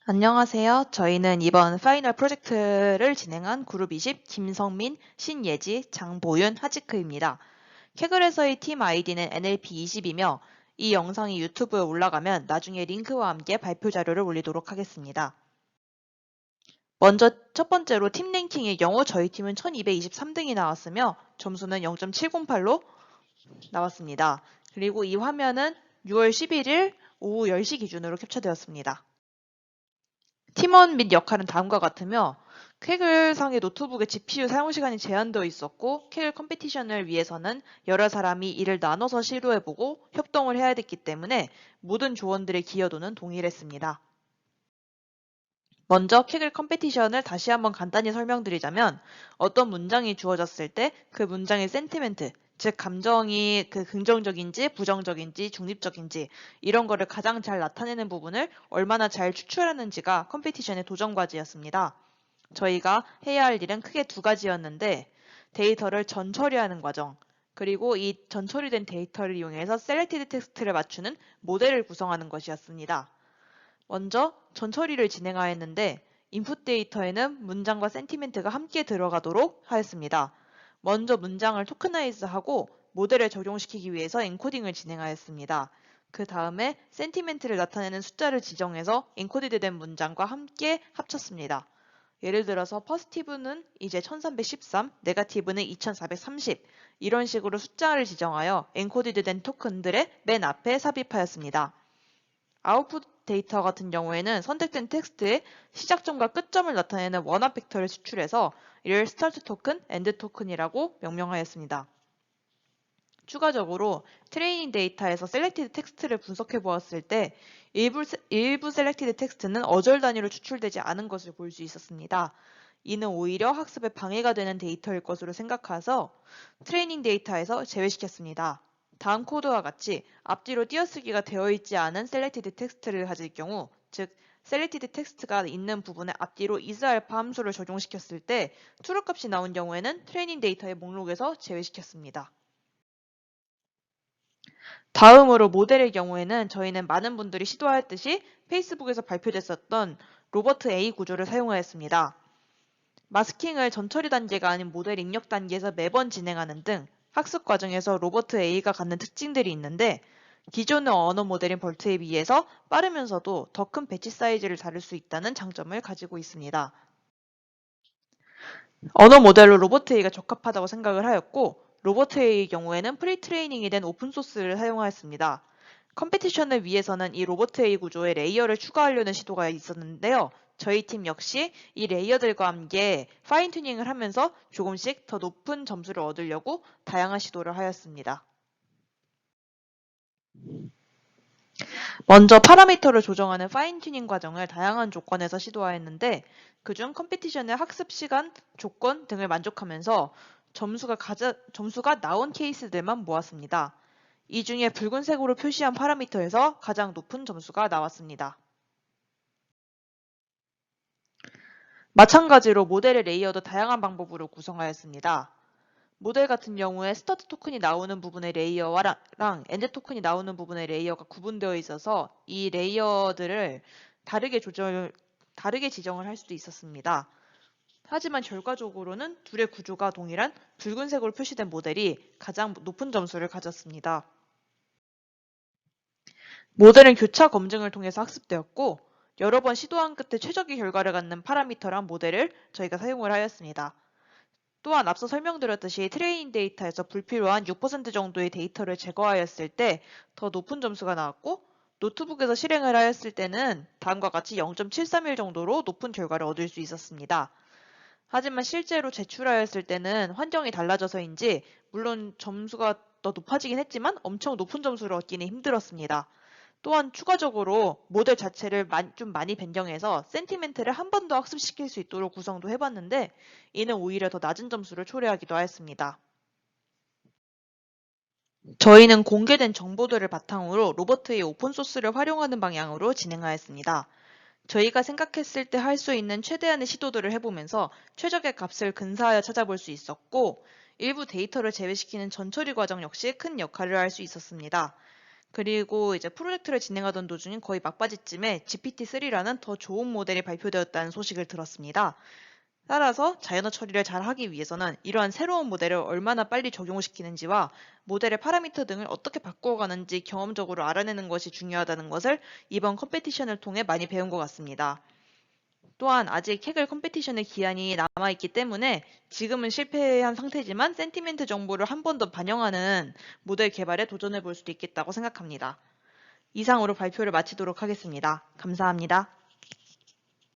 안녕하세요. 저희는 이번 파이널 프로젝트를 진행한 그룹 20 김성민, 신예지, 장보윤, 하지크입니다. 캐글에서의 팀 아이디는 NLP20이며 이 영상이 유튜브에 올라가면 나중에 링크와 함께 발표 자료를 올리도록 하겠습니다. 먼저 첫 번째로 팀 랭킹의 경우 저희 팀은 1223등이 나왔으며 점수는 0.708로 나왔습니다. 그리고 이 화면은 6월 11일 오후 10시 기준으로 캡처되었습니다. 팀원 및 역할은 다음과 같으며 캐글상의 노트북의 GPU 사용 시간이 제한되어 있었고 캐글 컴피티션을 위해서는 여러 사람이 이를 나눠서 시도해보고 협동을 해야 됐기 때문에 모든 조원들의 기여도는 동일했습니다. 먼저 캐글 컴피티션을 다시 한번 간단히 설명드리자면 어떤 문장이 주어졌을 때 그 문장의 센티멘트, 즉 감정이 긍정적인지 부정적인지 중립적인지 이런 거를 가장 잘 나타내는 부분을 얼마나 잘 추출하는지가 컴피티션의 도전 과제였습니다. 저희가 해야 할 일은 크게 두 가지였는데 데이터를 전처리하는 과정, 그리고 이 전처리된 데이터를 이용해서 셀렉티드 텍스트를 맞추는 모델을 구성하는 것이었습니다. 먼저 전처리를 진행하였는데 인풋 데이터에는 문장과 센티멘트가 함께 들어가도록 하였습니다. 먼저 문장을 토크나이즈하고 모델에 적용시키기 위해서 엔코딩을 진행하였습니다. 그 다음에 센티멘트를 나타내는 숫자를 지정해서 엔코디드된 문장과 함께 합쳤습니다. 예를 들어서 퍼스티브는 이제 1313, 네거티브는 2430 이런 식으로 숫자를 지정하여 엔코디드된 토큰들의 맨 앞에 삽입하였습니다. 아웃풋 데이터 같은 경우에는 선택된 텍스트의 시작점과 끝점을 나타내는 원합 벡터를 추출해서 이를 스타트 토큰, 엔드 토큰이라고 명명하였습니다. 추가적으로 트레이닝 데이터에서 셀렉티드 텍스트를 분석해 보았을 때 일부 셀렉티드 텍스트는 어절 단위로 추출되지 않은 것을 볼 수 있었습니다. 이는 오히려 학습에 방해가 되는 데이터일 것으로 생각해서 트레이닝 데이터에서 제외시켰습니다. 다음 코드와 같이 앞뒤로 띄어쓰기가 되어 있지 않은 셀렉티드 텍스트를 가질 경우, 즉 셀렉티드 텍스트가 있는 부분에 앞뒤로 is알파 함수를 적용시켰을 때 true 값이 나온 경우에는 트레이닝 데이터의 목록에서 제외시켰습니다. 다음으로 모델의 경우에는 저희는 많은 분들이 시도하였듯이 페이스북에서 발표됐었던 로버트 A 구조를 사용하였습니다. 마스킹을 전처리 단계가 아닌 모델 입력 단계에서 매번 진행하는 등 학습 과정에서 로버트 A가 갖는 특징들이 있는데 기존의 언어 모델인 벌트에 비해서 빠르면서도 더 큰 배치 사이즈를 다룰 수 있다는 장점을 가지고 있습니다. 언어 모델로 로버트 A가 적합하다고 생각을 하였고 로버트 A의 경우에는 프리트레이닝이 된 오픈소스를 사용하였습니다. 컴피티션을 위해서는 이 로버트 A 구조에 레이어를 추가하려는 시도가 있었는데요. 저희 팀 역시 이 레이어들과 함께 파인 튜닝을 하면서 조금씩 더 높은 점수를 얻으려고 다양한 시도를 하였습니다. 먼저 파라미터를 조정하는 파인 튜닝 과정을 다양한 조건에서 시도하였는데 그중 컴피티션의 학습 시간, 조건 등을 만족하면서 점수가 나온 케이스들만 모았습니다. 이 중에 붉은색으로 표시한 파라미터에서 가장 높은 점수가 나왔습니다. 마찬가지로 모델의 레이어도 다양한 방법으로 구성하였습니다. 모델 같은 경우에 스타트 토큰이 나오는 부분의 레이어랑 엔드 토큰이 나오는 부분의 레이어가 구분되어 있어서 이 레이어들을 다르게 지정을 할 수도 있었습니다. 하지만 결과적으로는 둘의 구조가 동일한 붉은색으로 표시된 모델이 가장 높은 점수를 가졌습니다. 모델은 교차 검증을 통해서 학습되었고 여러 번 시도한 끝에 최적의 결과를 갖는 파라미터란 모델을 저희가 사용을 하였습니다. 또한 앞서 설명드렸듯이 트레이닝 데이터에서 불필요한 6% 정도의 데이터를 제거하였을 때 더 높은 점수가 나왔고 노트북에서 실행을 하였을 때는 다음과 같이 0.731 정도로 높은 결과를 얻을 수 있었습니다. 하지만 실제로 제출하였을 때는 환경이 달라져서인지 물론 점수가 더 높아지긴 했지만 엄청 높은 점수를 얻기는 힘들었습니다. 또한 추가적으로 모델 자체를 좀 많이 변경해서 센티멘트를 한 번 더 학습시킬 수 있도록 구성도 해봤는데 이는 오히려 더 낮은 점수를 초래하기도 하였습니다. 저희는 공개된 정보들을 바탕으로 로버트의 오픈소스를 활용하는 방향으로 진행하였습니다. 저희가 생각했을 때 할 수 있는 최대한의 시도들을 해보면서 최적의 값을 근사하여 찾아볼 수 있었고 일부 데이터를 제외시키는 전처리 과정 역시 큰 역할을 할 수 있었습니다. 그리고 이제 프로젝트를 진행하던 도중인 거의 막바지쯤에 GPT-3라는 더 좋은 모델이 발표되었다는 소식을 들었습니다. 따라서 자연어 처리를 잘 하기 위해서는 이러한 새로운 모델을 얼마나 빨리 적용시키는지와 모델의 파라미터 등을 어떻게 바꾸어가는지 경험적으로 알아내는 것이 중요하다는 것을 이번 컴페티션을 통해 많이 배운 것 같습니다. 또한 아직 캐글 컴페티션의 기한이 남아있기 때문에 지금은 실패한 상태지만 센티멘트 정보를 한 번 더 반영하는 모델 개발에 도전해 볼 수도 있겠다고 생각합니다. 이상으로 발표를 마치도록 하겠습니다. 감사합니다.